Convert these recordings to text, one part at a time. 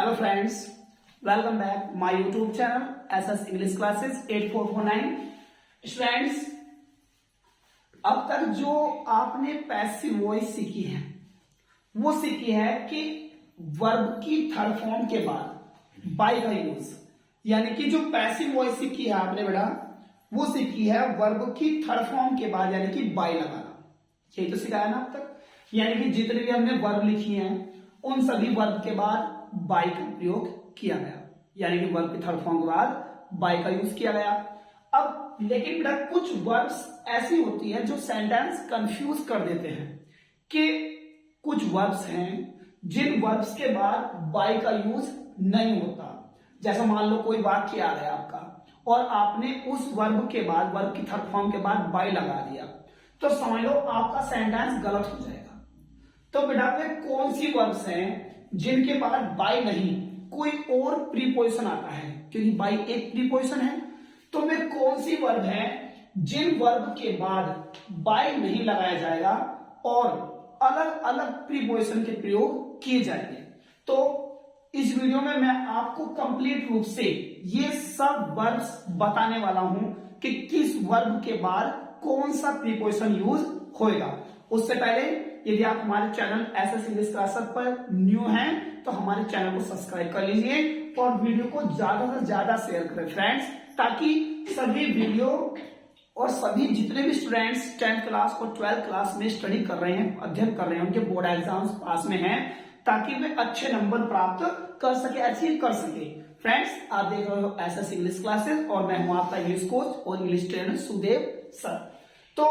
Hello friends, welcome back my YouTube channel SS English classes 8449। Students, अब तक जो आपने पैसिव वॉइस सीखी है वो सीखी है कि वर्ब की थर्ड फॉर्म के बाद बाय का यूज, यानी कि जो पैसिव वॉइस सीखी है आपने बेटा वो सीखी है वर्ब की थर्ड फॉर्म के बाद, यानी कि बाय लगाना। यही तो सिखाया ना अब तक, यानी कि जितने भी हमने वर्ब लिखी हैं उन सभी वर्ब के बाद बाय का प्रयोग किया गया, यानी कि वर्ब की थर्ड फॉर्म के बाद बाय का यूज किया गया। अब लेकिन बेटा कुछ वर्ब्स ऐसी होती है जो सेंटेंस कंफ्यूज कर देते हैं कि कुछ वर्ब्स हैं जिन वर्ब्स के बाद बाय का यूज नहीं होता। जैसा मान लो कोई वाक्य आ गया आपका और आपने उस वर्ब के बाद, वर्ब की थर्ड फॉर्म के बाद बाय लगा दिया, तो समझ लो आपका सेंटेंस गलत हो जाएगा। तो बेटा वे कौन सी वर्ब्स हैं जिनके बाद बाय नहीं, कोई और प्रीपोजिशन आता है, क्योंकि बाय एक प्रीपोजिशन है। तो वे कौन सी वर्ब है जिन वर्ब के बाद बाय नहीं लगाया जाएगा और अलग अलग प्रीपोजिशन के प्रयोग किए जाएंगे। तो इस वीडियो में मैं आपको कंप्लीट रूप से ये सब वर्ब्स बताने वाला हूं कि किस वर्ब के बाद कौन सा प्रीपोजिशन यूज होएगा। उससे पहले यदि आप हमारे चैनल एसएस इंग्लिश क्लासेस पर न्यू हैं तो हमारे चैनल को सब्सक्राइब कर लीजिए और वीडियो को ज्यादा से ज्यादा शेयर करें फ्रेंड्स, ताकि सभी वीडियो और सभी जितने भी स्टूडेंट्स 10th क्लास और 12th क्लास में स्टडी कर रहे हैं, अध्ययन कर रहे हैं, उनके बोर्ड एग्जाम्स पास में हैं, ताकि वे अच्छे नंबर प्राप्त कर सके, अचीव कर सके। फ्रेंड्स, आप देख रहे हो एसएस इंग्लिश क्लासेस और मैं हूं आपका इंग्लिश कोच और इंग्लिश ट्रेनर सुदेव सर। तो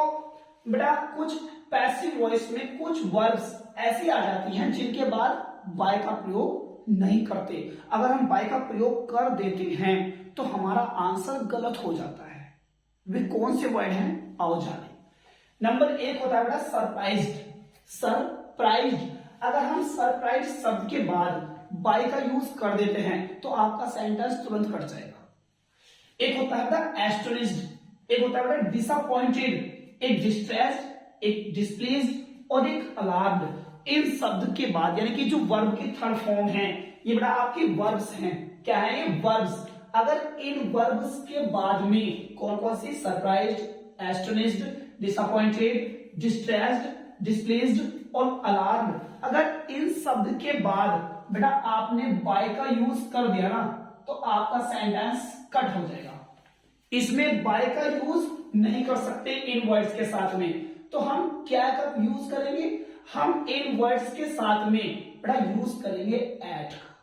बेटा कुछ पैसिव वॉइस में कुछ वर्ब्स ऐसी आ जाती हैं जिनके बाद बाय का प्रयोग नहीं करते। अगर हम बाय का प्रयोग कर देते हैं तो हमारा आंसर गलत हो जाता है। वे कौन से वर्ड हैं आओ जाने। नंबर 1 होता है बेटा सरप्राइज्ड। सरप्राइज्ड, अगर हम सरप्राइज शब्द के बाद बाय का यूज कर देते हैं तो आपका सेंटेंस तुरंत कट जाएगा। एक होता है बेटा एस्टोनिश्ड, एक होता है बेटा डिसअपॉइंटेड, एक डिस्ट्रेस्ड, एक डिस्प्लेस्ड और एक अलार्म्ड। इन शब्द के बाद, यानी कि जो वर्ब की थर्ड फॉर्म है, ये बेटा आपके वर्ब्स हैं। क्या है ये वर्ब्स? अगर इन वर्ब्स के बाद में कौन कौन सी, surprised, astonished, disappointed, distressed, displaced और अलार्म्ड, अगर इन शब्द के बाद बेटा आपने बाय का यूज कर दिया ना तो आपका सेंटेंस कट हो जाएगा। इसमें बाय का यूज नहीं कर सकते इन वर्ड्स के साथ में, तो हम क्या का यूज करेंगे? हम इन वर्ड्स के साथ में बेटा यूज करेंगे एट का।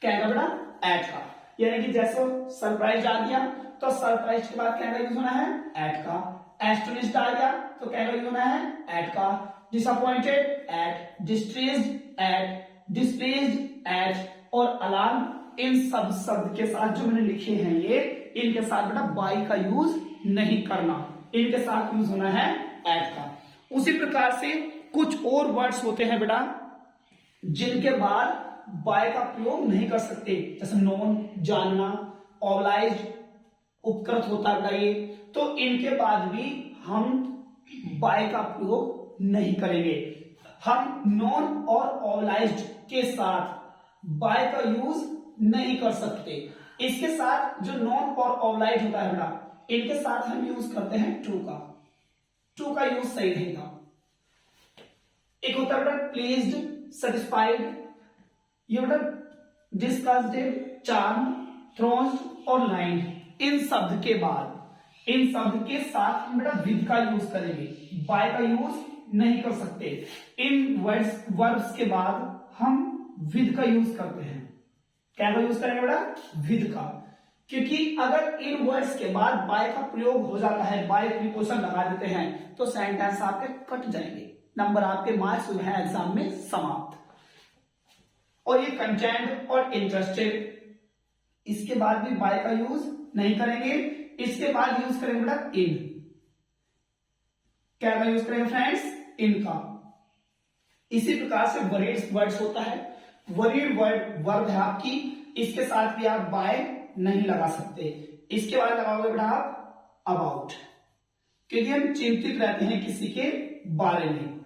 क्या है बेटा? एट का, यानी कि जैसे सरप्राइज आ गया तो सरप्राइज के बाद क्या का यूज होना है? एट का। एस्टोनिश्ड आ गया तो क्या का यूज होना है? एट का। Disappointed at, distressed at, displeased at और अलार्म, इन सब शब्द के साथ जो मैंने लिखे हैं ये, इनके साथ बेटा बाय का यूज नहीं करना, इनके साथ यूज होना है एट का। उसी प्रकार से कुछ और वर्ड्स होते हैं बेटा जिनके बाद बाय का प्रयोग नहीं कर सकते, जैसे नोन, जानना, ऑब्लाइज्ड, उपकृत होता है बेटा ये, तो इनके बाद भी हम बाय का प्रयोग नहीं करेंगे। हम नॉन और ऑब्लाइज्ड के साथ बाय का यूज नहीं कर सकते। इसके साथ जो नॉन और ऑब्लाइज्ड होता है बेटा, इनके साथ हम यूज करते हैं टू का। टू का यूज सही रहेगा। एक होता है बेटा प्लीज्ड, सेटिस्फाइड, ये बेटा डिस्गस्टेड, चार्म, थ्रोन्ड और लाइन्ड, इन शब्द के बाद, इन शब्द के साथ हम बेटा विद का यूज करेंगे, बाय का यूज नहीं कर सकते। इन वर्ब्स के बाद हम विद का यूज करते हैं। क्या का यूज करेंगे बेटा? विद का, क्योंकि अगर इन वर्ड्स के बाद बाय का प्रयोग हो जाता है, बाय प्रीपोजिशन लगा देते हैं तो सेंटेंस आपके कट जाएंगे, नंबर आपके मार्क्स हुए हैं एग्जाम में समाप्त। और ये कंटेंट और इंटरेस्टेड, इसके बाद भी बाय का यूज नहीं करेंगे। इसके बाद यूज करेंगे बेटा इन। क्या का यूज करेंगे फ्रेंड्स? इन का। इसी प्रकार से वरीड वर्ड्स होता है, वरीड वर्ब है आपकी, इसके साथ भी आप बाय नहीं लगा सकते। इसके बाद लगाओगे बेटा आप अबाउट, क्योंकि हम चिंतित रहते हैं किसी के बारे में।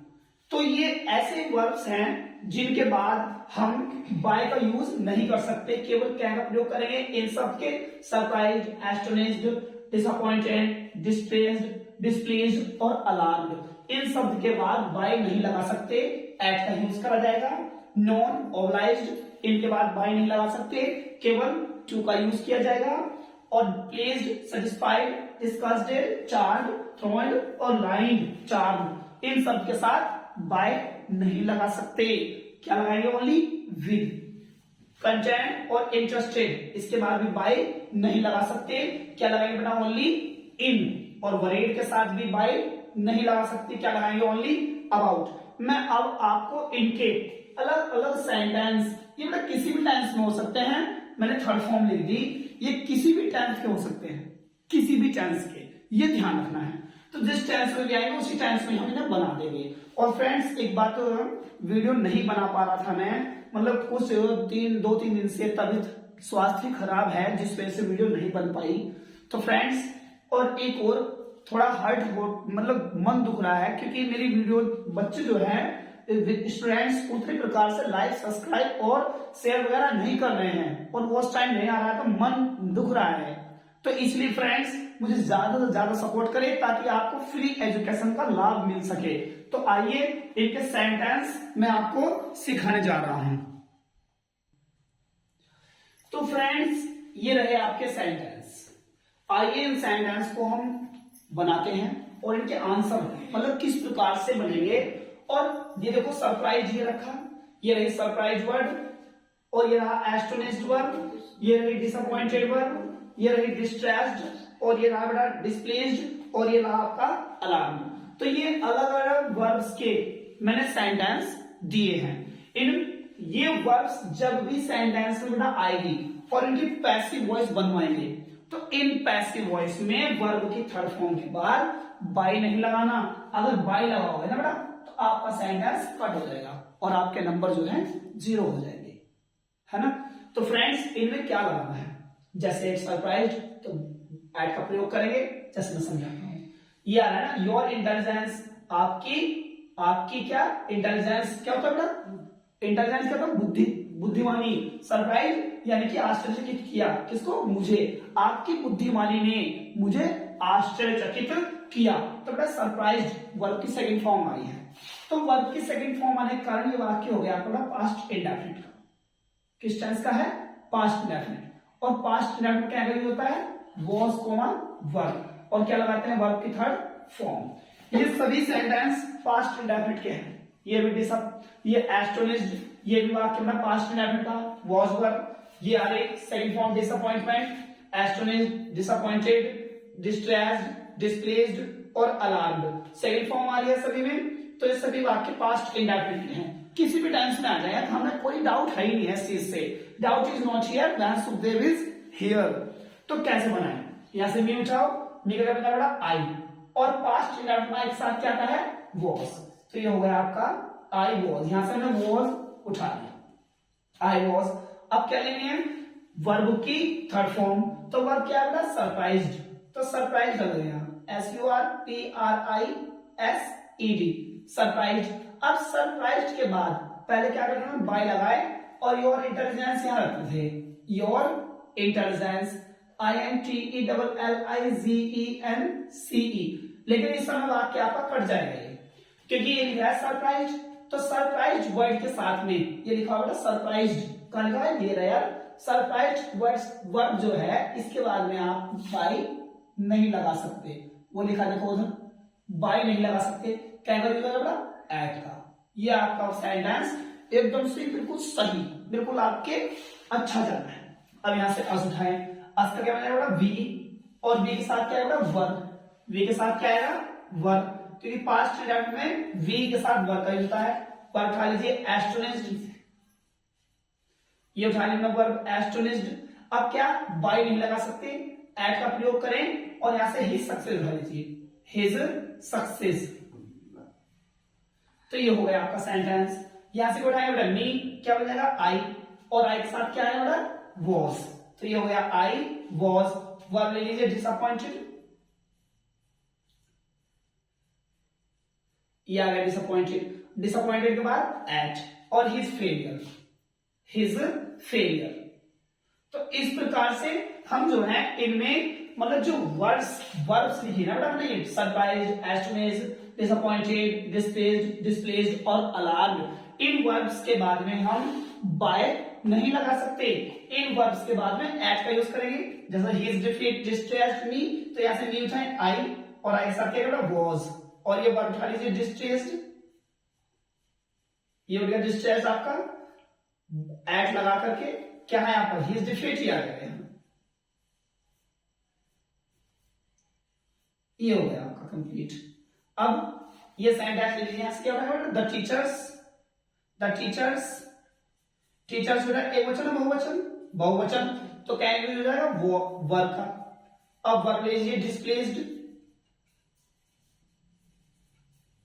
तो ये ऐसे वर्ब्स हैं जिनके बाद हम बाय का यूज नहीं कर सकते, केवल क्या का प्रयोग करेंगे इन सब के, सरप्राइज्ड, एस्टोनिश्ड, डिसअपॉइंटेड, डिस्प्लेस्ड और अलार्म्ड। इन शब्द के बाद बाय नहीं लगा सकते, एट का यूज करा जाएगा। नॉन, ऑब्लाइज्ड, इनके बाद बाय नहीं लगा सकते, केवल टू का यूज किया जाएगा। और pleased, satisfied, disgusted, charmed, thronged और लाइन्ड, चार्म, इन सब के साथ बाय नहीं लगा सकते। क्या लगाएंगे? Only with. कंटेंट और इंटरेस्टेड, इसके बाद भी बाय नहीं लगा सकते। क्या लगाएंगे बेटा? Only in. और वरीड के साथ भी बाय नहीं लगा सकते। क्या लगाएंगे? Only about. मैं अब आपको इनके अलग अलग सेंटेंस, ये बेटा किसी भी टेंस में हो सकते हैं, मैंने थर्ड फॉर्म लिख दी, ये किसी भी टेंस के हो सकते हैं, किसी भी टेंस के, ये ध्यान रखना है। तो जिस टेंस में भी आएंगे उसी टेंस में हम इन्हें बना देंगे। और फ्रेंड्स एक बात, वीडियो नहीं बना पा रहा था मैं, मतलब कुछ 2-3 दिन से तबीयत स्वास्थ्य खराब है, जिस वजह से वीडियो नहीं बन पाई। तो फ्रेंड्स और एक और थोड़ा हर्ट हो, मतलब मन दुख रहा है, क्योंकि मेरी वीडियो बच्चे जो है स्टूडेंट्स उतने प्रकार से लाइक, सब्सक्राइब और शेयर वगैरह नहीं कर रहे हैं, और वॉच टाइम नहीं आ रहा है, तो मन दुख रहा है। तो इसलिए फ्रेंड्स मुझे ज्यादा से ज्यादा सपोर्ट करें, ताकि आपको फ्री एजुकेशन का लाभ मिल सके। तो आइए इनके सेंटेंस मैं आपको सिखाने जा रहा हूं। तो फ्रेंड्स ये रहे आपके सेंटेंस। आइए इन सेंटेंस को हम बनाते हैं और इनके आंसर मतलब किस प्रकार से बनेंगे। और ये देखो सरप्राइज ये रखा, ये रही सरप्राइज वर्ड, और ये रहा एस्टोनिश्ड वर्ड, ये रही डिसअपॉइंटेड वर्ड, ये रही डिस्ट्रेस्ड, और ये रहा बेटा डिस्प्लेस्ड, और ये रहा आपका अलार्म। तो ये अलग अलग वर्ब्स के मैंने सेंटेंस दिए हैं। इन ये वर्ब्स जब भी सेंटेंस में बेटा आएगी और इनकी पैसिव वॉइस बनवाएंगे, तो इन पैसिव वॉइस में वर्ब की थर्ड फॉर्म के बाद बाय नहीं लगाना। अगर बाय लगाओगे ना बेटा तो आपका सेंटेंस कट हो जाएगा और आपके नंबर जो है 0 हो जाएंगे, है ना। तो फ्रेंड्स इनमें क्या लगाना है, जैसे एक सरप्राइज तो एट का प्रयोग करेंगे, जैसे मैं समझाता हूं। ये आ रहा है ना, योर इंटेलिजेंस, आपकी क्या इंटेलिजेंस, क्या होता है बेटा? इंटेलिजेंस क्या होता है? बुद्धिमानी। सरप्राइज यानी कि आश्चर्यचकित किया, किसको? मुझे। आपकी बुद्धिमानी ने मुझे आश्चर्यचकित किया। तो बेटा सरप्राइज वर्ब की सेकंड फॉर्म आई है। तो वर्ब की सेकंड फॉर्म आने के कारण ये वाक्य हो गया आपका पास्ट इंडेफिनिट का। किस टेंस का है? Past indefinite. और पास्ट इंडेफिनिट क्या यूज होता है? वॉज कोमा वर्ब, और क्या लगाते हैं? वर्ब की थर्ड फॉर्म। ये सभी सेंटेंस पास्ट इंडेफिनिट के हैं। ये भी सब, ये एस्टोनिश्ड, ये भी वाक्य में पास्ट इंडेफिनिट का वॉज वर्ब। ये आ रही second form disappointment, astonished, disappointed, distressed, displaced और अलार्म्ड, सेकंड फॉर्म आ रही है सभी में। तो ये सभी वाक्य पास्ट इंडेफिनिट हैं, किसी भी टेंस में आ जाएगा, तो हमें कोई डाउट है ही नहीं है इस चीज से। Doubt is not here when Sukhdev is here. तो कैसे बनाए? यहां से मी उठाओ, मी का मतलब बड़ा आई, और पास्ट इंडेफिनिट एक साथ क्या आता है? वॉज। तो ये हो गया आपका आई वॉज, यहां से हमने वॉज उठा लिया, आई वॉज। अब क्या लेनी है? वर्ब की थर्ड फॉर्म। तो वर्ब क्या है बेटा? सरप्राइज्ड। तो सरप्राइज लग रहे हैं, SURPRISED, सरप्राइज्ड। अब सरप्राइज्ड के बाद पहले क्या करते हैं? बाय लगाए और योर इंटेलिजेंस यहां रखते थे, योर इंटेलिजेंस, INTELLIGENCE। लेकिन इस समय वाक्य आपका कट जाएगा ये, क्योंकि ये लिखा है सरप्राइज। तो सरप्राइज वर्ड के साथ में ये लिखा हुआ सरप्राइज्ड, कहां लिखा है? ये रहा यार सरप्राइज्ड वर्ड जो है, इसके बाद में आप बाय नहीं लगा सकते। वो लिखा देखो उधर, बाय नहीं लगा सकते। क्या करेगा? एट का। ये आपका सेंटेंस एकदम से बिल्कुल सही, बिल्कुल आपके अच्छा चल रहा है। अब यहां से अस उठाएं, अस का क्या बनेगा? वी, और वी के साथ क्या आएगा? वर्ब। वी के साथ क्या आएगा? वर्ब, क्योंकि पास्ट इंडेफिनिट में वी के साथ वर्ब का होता है। वर्ब उठा लीजिए एस्टोनिश्ड, ये उठा लेना वर्ब एस्टोनिश्ड। अब क्या? बाय नहीं लगा सकते, एट का प्रयोग करें, और यहां से हिज सक्सेस उठा लीजिए, हिज सक्सेस। तो ये हो गया आपका सेंटेंस। यहां से उठाएंगे बेटा मी, क्या बन जाएगा? आई, और आई के साथ क्या है बेटा? वॉज। तो ये हो गया आई वॉज। वर्ब ले लीजिए डिसअपॉइंटेड, ये आ गया डिसअपॉइंटेड। डिसअपॉइंटेड के बाद एट, और हिज फेलियर, हिज फेलियर। तो इस प्रकार से हम जो है इनमें मतलब जो वर्ड्स लिखे ना बेटा हमने, सरप्राइज, एस्टोनिश, डिसअपॉइंटेड, डिस्प्लेस्ड और अलार्म्ड, इन वर्ब्स के बाद में हम बाय नहीं लगा सकते। इन वर्ब्स के बाद में एट का यूज करेंगे। जैसे ही इज डिस्ट्रेस्ड मी, तो यहां से मी उठाए आई और आई साथ क्या वाज, और ये वर्ब उठा लीजिए डिस्ट्रेस्ड, ये हो गया डिस्ट्रेस आपका, एट लगा करके क्या है यहां पर ही इज डिफीटेड आ गया, ये हो गया आपका कंप्लीट। अब ये सेंटेंस ले लीजिए, क्या होगा द टीचर्स हो रहा है एक वचन बहुवचन, तो कैन यूज हो जाएगा वो वर्ब का। अब वर्ब ले लीजिए डिस्प्लेस्ड,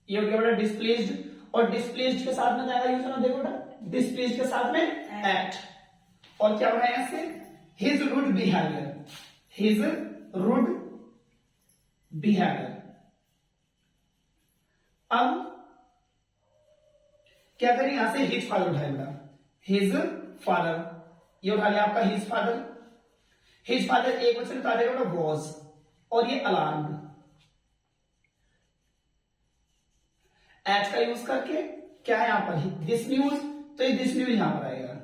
ये हो गया बेटा डिस्प्लेस्ड, और डिस्प्लेस्ड के साथ में जाएगा यूज होना, देखो बेटा डिस्प्लेस्ड के साथ में एट, और क्या हो रहा है इससे हिज रूड बिहेवियर। अब क्या करें, यहां से हिज फादर उठाए बेटा, हिज फादर, ये उठा लिया आपका हिज फादर एक वचन उठा देगा बेटा वॉज, और ये अलार्म्ड, एट का यूज करके क्या है यहां पर दिस न्यूज, तो ये दिस न्यूज यहां पर आएगा।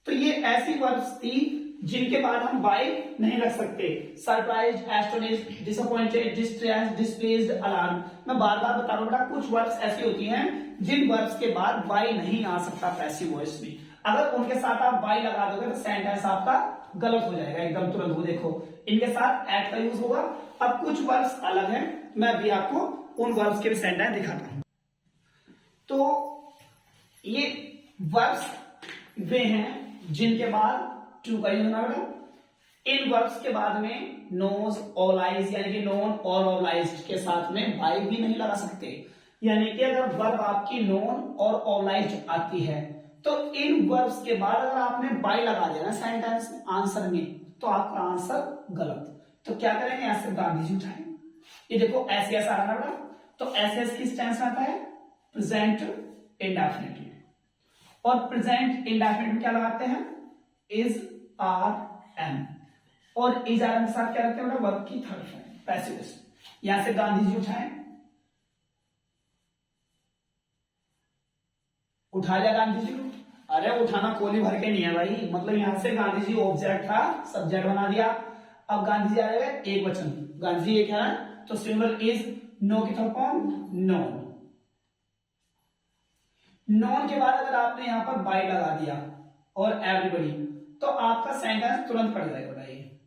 तो ये ऐसी वर्ब्स थी जिनके बाद हम बाय नहीं रख सकते, surprise, astonish, disappointed, distress, displaced, alarm. मैं बार बार बता रहा हूं बेटा, कुछ वर्ब्स ऐसी होती हैं जिन वर्ब्स के बाद बाय नहीं आ सकता पैसिव वॉइस में, अगर उनके साथ आप बाय लगा दोगे तो सेंटेंस आपका गलत हो जाएगा एकदम तुरंत। वो देखो इनके साथ एट का यूज होगा। अब कुछ वर्ब्स अलग हैं, मैं भी आपको उन वर्ब्स के भी सेंटेंस दिखाता हूं। तो ये वर्ब्स वे हैं जिनके बाद टू का यूज होना बेटा। इन वर्ब्स के बाद में नोज, ओलाइज यानी कि नोन और ओलाइज्ड के साथ में बाय भी नहीं लगा सकते, यानी कि अगर वर्ब आपकी नोन और ओलाइज्ड आती है तो इन वर्ब्स के बाद अगर आपने बाय लगा दिया ना सेंटेंस में आंसर में, तो आपका आंसर गलत। तो क्या करेंगे, ऐसे गांधी जी उठाए, ये देखो ऐसे ऐसा आ रहा बेटा, तो ऐसे किस टेंस में आता है प्रेजेंट इंडेफिनिट में, और प्रेजेंट इंडेफिनिट में क्या लगाते हैं इज आर एम, और इज आर एम के साथ क्या रखते हैं वर्ब की थर्ड फॉर्म पैसिव वॉइस। यहां से गांधी जी उठा लिया गांधी जी को, अरे उठाना कोली भर के नहीं है भाई, मतलब यहां से गांधी जी ऑब्जेक्ट था सब्जेक्ट बना दिया। अब गांधी जी आएगा एक वचन, गांधी जी एक है तो सिंगुलर इज, नो की थर्ड फॉर्म नोन, नॉन के बाद अगर आपने यहां पर बाय लगा दिया और एवरीबॉडी, तो आपका सेंटेंस तुरंत कट जाएगा बताइए।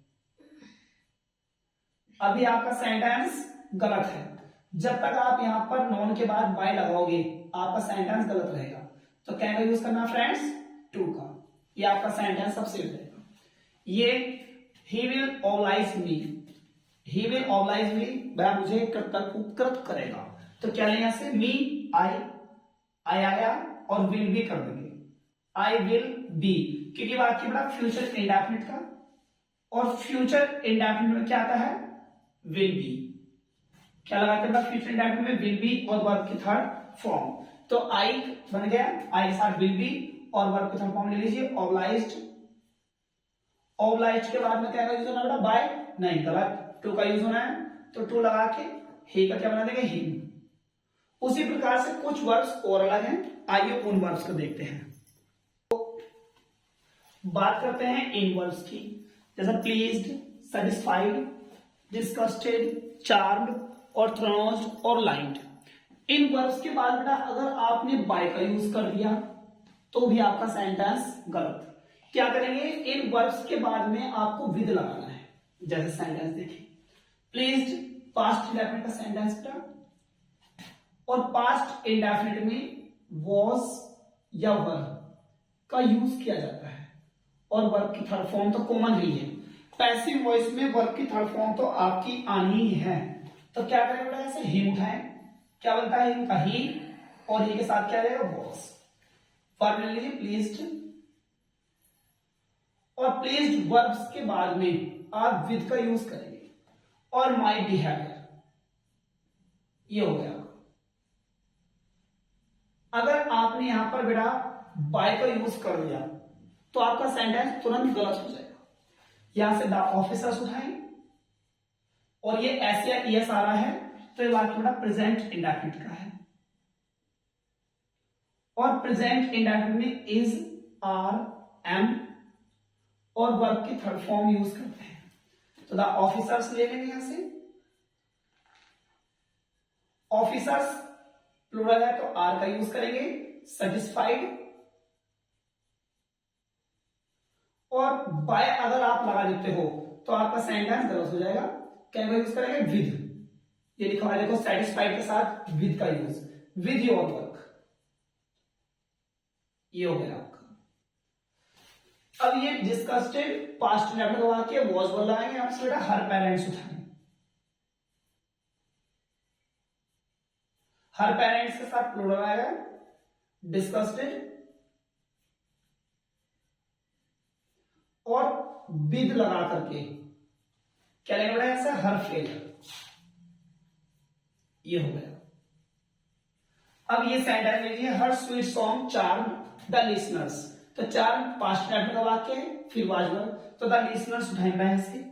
अभी आपका सेंटेंस गलत है, जब तक आप यहां पर नॉन के बाद बाय लगाओगे आपका सेंटेंस गलत रहेगा। तो क्या यूज करना फ्रेंड्स टू का, ये आपका सेंटेंस सबसे रहेगा। ये he will oblige me, he will oblige me वह मुझे उपकृत करेगा, तो क्या लें यहां से मी आई आया और विल बी कर देंगे, आई विल बी, क्योंकि वाक्य बड़ा फ्यूचर इंडेफिनिट का, और फ्यूचर इंडेफिनिट में क्या आता है विल बी, क्या लगाते हैं फ्यूचर इंडेफिनिट में विल बी और वर्ब की थर्ड फॉर्म। तो आई बन गया, आई के साथ विल बी और वर्ब की थर्ड फॉर्म ले लीजिए ओबलाइज्ड, ओबलाइज्ड के बाद में क्या यूज होना बेटा बाय, नहीं गलत, टू का यूज होना है, तो टू लगा के ही का क्या बना देंगे हिम। उसी प्रकार से कुछ वर्ब्स और अलग हैं, आइए उन वर्ब्स को देखते हैं। तो बात करते हैं इन वर्ब्स की, जैसे प्लीज्ड, सेटिस्फाइड, डिस्गस्टेड, चार्म्ड और थ्रोन्ड और लाइक्ड। इन वर्ब्स के बाद बेटा अगर आपने बाय का यूज कर दिया तो भी आपका सेंटेंस गलत। क्या करेंगे, इन वर्ब्स के बाद में आपको विद लगाना है। जैसे सेंटेंस देखिए, प्लीज्ड पास्ट इंडेफिनिट का सेंटेंस बेटा, और पास्ट इंडेफिनिट में वॉज या वर का यूज किया जाता है, और वर्ब की थर्ड फॉर्म तो कॉमन ही है। पैसिव वॉइस में वर्ब की थर्ड फॉर्म तो आपकी आनी ही है। तो क्या करें बेटा, ऐसे ही उठाएं, क्या बनता है इनका ही, और ही के साथ क्या रहेगा वॉज। वर्ब ले लीजिए प्लीज्ड, और प्लीज्ड वर्ब्स के बाद में आप विद का यूज करेंगे, और माई बिहेवियर, ये हो गया। अगर आपने यहां पर बेटा बाय का यूज कर दिया तो आपका सेंटेंस तुरंत गलत हो जाएगा। यहां से द ऑफिसर्स उठाएं और ये एस या ईएस आ रहा है तो ये वाक्य बेटा प्रेजेंट इंडेफिनिट का है और प्रेजेंट इंडेफिनिट में इज, आर, एम और वर्ब की थर्ड फॉर्म यूज करते हैं। तो द ऑफिसर्स ले लेंगे यहां से, ऑफिसर्स प्लूरल है तो आर का यूज करेंगे, सेटिस्फाइड और बाय अगर आप लगा देते हो तो आपका सेंटेंस गलत हो जाएगा। क्या यूज करेंगे? विद। ये लिखा हुआ है देखो, सेटिस्फाइड के साथ विद का यूज, विद योर वर्क, ये हो गया आपका। अब ये डिस्कस्टेड पास्ट इंडेफिनिट का वाक्य वाज बोल लगाएंगे आपसे बेटा, हर पेरेंट्स उठाएंगे, हर पेरेंट्स के साथ प्लूरल आएगा, डिस्कस्टेड और विद लगा करके क्या लेना पड़ेगा ऐसे, हर फेलियर, ये हो गया। अब ये सेंटेंस लीजिए, her sweet song charm the listeners, तो चार्म पास्ट इंडेफिनिट का वाक्य है, फिर वाज वर्ब, तो द लिसनर्स उठाएंगे ऐसे,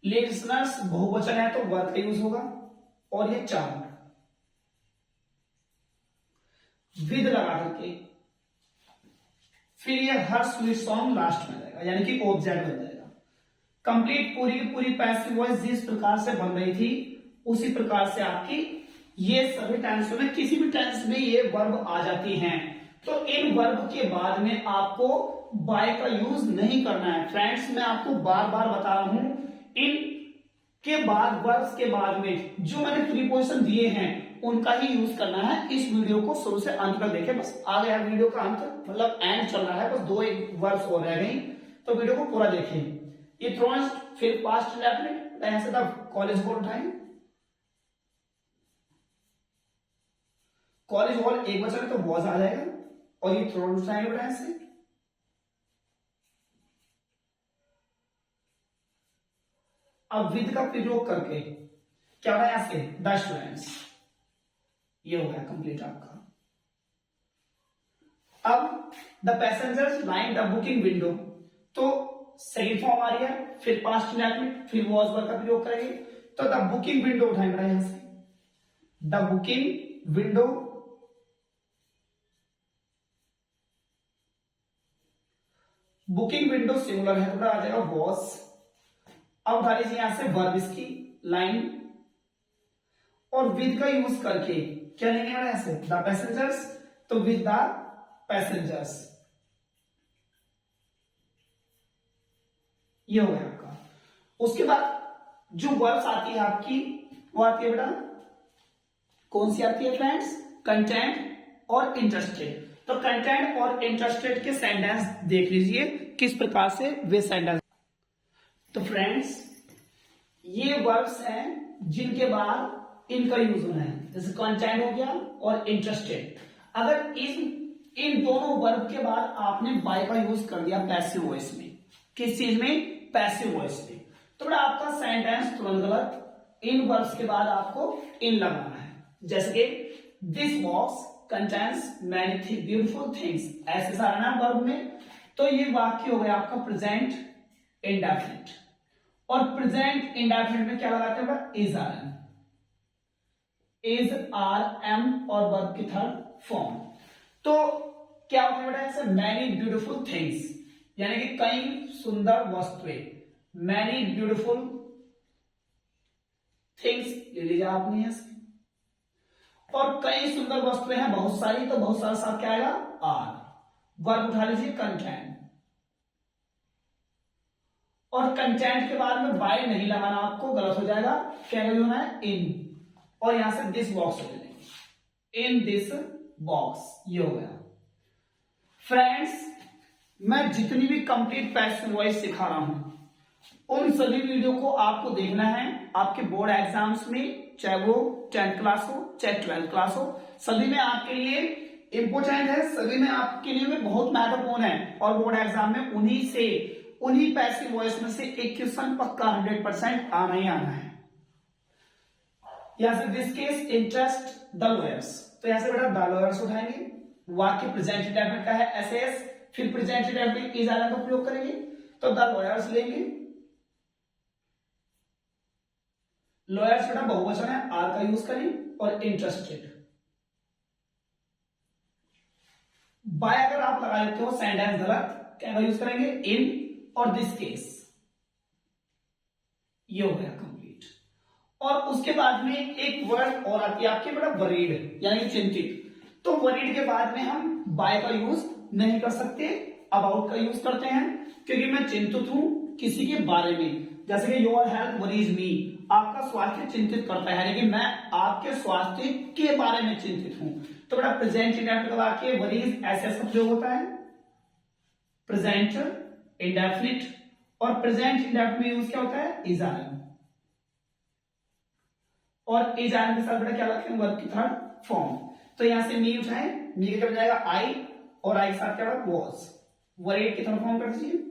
लिसनर्स बहुवचन है तो वर्ब का यूज होगा और ये चार्म विद लगा करके फिर ये हर स्वीट सॉन्ग लास्ट में जाएगा, यानी कि ऑब्जेक्ट बन जाएगा। कंप्लीट पूरी की पूरी पैसिव वॉइस जिस प्रकार से बन रही थी उसी प्रकार से आपकी ये सभी टेंसों में किसी भी टेंस में ये वर्ब आ जाती हैं। तो इन वर्ब के बाद में आपको बाय का यूज नहीं करना है। फ्रेंड्स मैं आपको बार बार बता रहा हूं, इन के बाद वर्ब्स के बाद में जो मैंने प्रीपोजिशन दिए हैं उनका ही यूज करना है। इस वीडियो को शुरू से अंत तक देखें, बस आ गया वीडियो का अंत, मतलब एंड चल रहा है, बस दो एक वर्ड्स और रह गई, तो वीडियो को पूरा देखें। ये थ्रोन्स फिर पास्ट इंडेफिनिट, ऐसे था कॉलेज बोल उठाएं, कॉलेज हॉल एक बचा है तो वॉज आ जाएगा और ये थ्रोन उठाएंगे बेटा ऐसे, अब विद का प्रयोग करके क्या होगा ऐसे, द स्टूडेंट्स, ये हो गया कंप्लीट आपका। अब the passengers line the booking window, तो सेकंड फॉर्म आ रही है, फिर पास्ट इंडेफिनिट, फिर वॉज वर्ब का प्रयोग करेंगे, तो द बुकिंग विंडो उठाएंगे यहां से, the booking window, booking window singular है तो आ जाएगा वॉज। अब उठा लीजिए यहां से वर्ब इसकी लाइन और विद का यूज करके क्या लेंगे ऐसे, द पैसेंजर्स, तो विद द पैसेंजर्स, ये हो गया आपका। उसके बाद जो वर्ब्स आती है आपकी वो आती है बेटा, कौन सी आती है फ्रेंड्स, कंटेंट और इंटरेस्टेड। तो कंटेंट और इंटरेस्टेड के सेंटेंस देख लीजिए किस प्रकार से वे सेंटेंस। तो फ्रेंड्स ये वर्ब्स हैं जिनके बाद इनका यूज होना है, जैसे कंटेंट हो गया और इंटरेस्टेड। अगर इन दोनों वर्ब के बाद आपने बाय का यूज कर दिया पैसिव वॉइस में, किस चीज में, पैसिव वॉइस में, तो बेटा आपका सेंटेंस तुरंत गलत। इन वर्ब्स के बाद आपको इन लगाना है, जैसे कि this box contains many beautiful things, ऐसे सारा ना वर्ब में, तो ये वाक्य हो गया आपका प्रेजेंट इंडेफिनिट। और प्रेजेंट इंडेफिनिट में क्या लगाते हैं, is are am, is are am और वर्ब की थर्ड फॉर्म। तो क्या होता है बेटा ऐसे, मैनी ब्यूटीफुल थिंग्स, यानी कि कई सुंदर वस्तुएं, मैनी ब्यूटीफुल थिंग्स ले लीजिए आपने यहां से, और कई सुंदर वस्तुएं हैं बहुत सारी, तो बहुत सारा साथ क्या आएगा, आर। वर्ब उठा लीजिए कंटेंट, और कंटेंट के बाद में बाय नहीं लगाना आपको, गलत हो जाएगा, क्या होना है, इन, और यहां से दिस बॉक्स ले लेंगे, इन दिस बॉक्स, ये हो गया। फ्रेंड्स मैं जितनी भी कंप्लीट पैसिव वॉइस सिखा रहा हूं उन सभी वीडियो को आपको देखना है आपके बोर्ड एग्जाम्स में, चाहे वो 10th क्लास हो चाहे 12th क्लास हो, सभी में आपके लिए इंपोर्टेंट है, सभी में आपके लिए में बहुत महत्वपूर्ण है। और बोर्ड एग्जाम में उन्हीं पैसिव वॉइस में से एक क्वेश्चन पक्का 100% आना ही आना है। यहां से this case interest the lawyers, तो यहां से बेटा द लॉयर्स उठाएंगे, वाक्य प्रेजेंट इंडेफिनिट का है एसएस, फिर प्रेजेंट इंडेफिनिट इज आर का प्रयोग करेंगे, तो द लॉयर्स लेंगे, लॉयर्स बेटा बहुवचन है, आर का यूज करें, और इंटरेस्टेड बाय अगर आप लगा लेते हो सेंटेंस गलत, क्या यूज करेंगे इन और दिस केस, ये हो गया कंप्लीट। और उसके बाद में एक वर्ड और आती है आपके बेटा वरीड यानी कि चिंतित, तो वरीड के बाद में हम बाय का यूज नहीं कर सकते, अबाउट का यूज करते हैं, क्योंकि मैं चिंतित हूं किसी के बारे में, जैसे कि योर हेल्थ वरीज मी, आपका स्वास्थ्य चिंतित करता है, यानी कि मैं आपके स्वास्थ्य के बारे में चिंतित हूं। तो बेटा प्रेजेंट इंडेफिनिट का वाक्य वरीज एसएस का प्रयोग होता है, प्रेजेंट इंडेफिनिट, और प्रेजेंट इंडेफिनिट में यूज क्या होता है इज आर, और इज आर के साथ बेटा क्या रखेंगे वर्ब की थर्ड फॉर्म, तो यहां से मी उठाएं, मी का क्या बन जाएगा आई, और आई के साथ क्या होगा वॉज, वरीड की थर्ड फॉर्म कर दीजिए,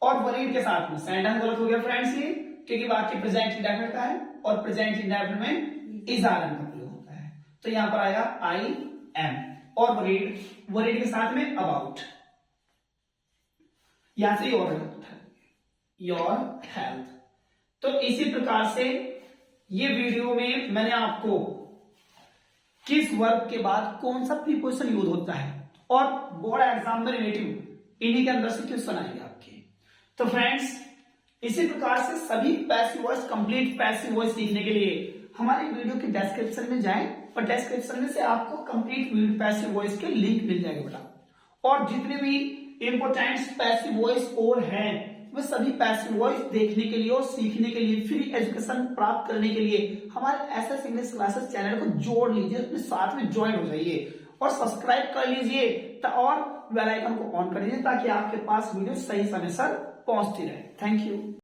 और वरीड के साथ में सेंटेंस गलत हो गया फ्रेंड्स ये, क्योंकि वाक्य प्रेजेंट इंडेफिनिट का है, और प्रेजेंट इंडेफिनिट में इज आर का प्रयोग होता है, तो यहां पर आएगा आई एम, और वरीड, वरीड के साथ में अबाउट, यहां से योर हेल्थ। तो इसी प्रकार से ये वीडियो में मैंने आपको किस वर्ब के बाद कौन सा प्रीपोजिशन यूज होता है और बोर्ड एग्जाम में रिलेटिव इन्हीं के अंदर से क्वेश्चन आएंगे आपके। तो फ्रेंड्स इसी प्रकार से सभी passive voice, complete passive voice सीखने के लिए हमारे वीडियो के डिस्क्रिप्शन में जाएं, और डिस्क्रिप्शन में से आपको कंप्लीट पैसिव वॉइस के लिंक मिल जाएगा बेटा, और जितने भी इंपोर्टेंट पैसिव वॉइस और हैं वह सभी पैसिव वॉइस देखने के लिए और सीखने के लिए, फ्री एजुकेशन प्राप्त करने के लिए हमारे एसएस इंग्लिश क्लासेस चैनल को जोड़ लीजिए, उसमें साथ में ज्वाइन हो जाइए और सब्सक्राइब कर लीजिए और बेल आइकन को ऑन कर लीजिए, ताकि आपके पास वीडियो सही समय पर पहुंचती रहे। Thank you.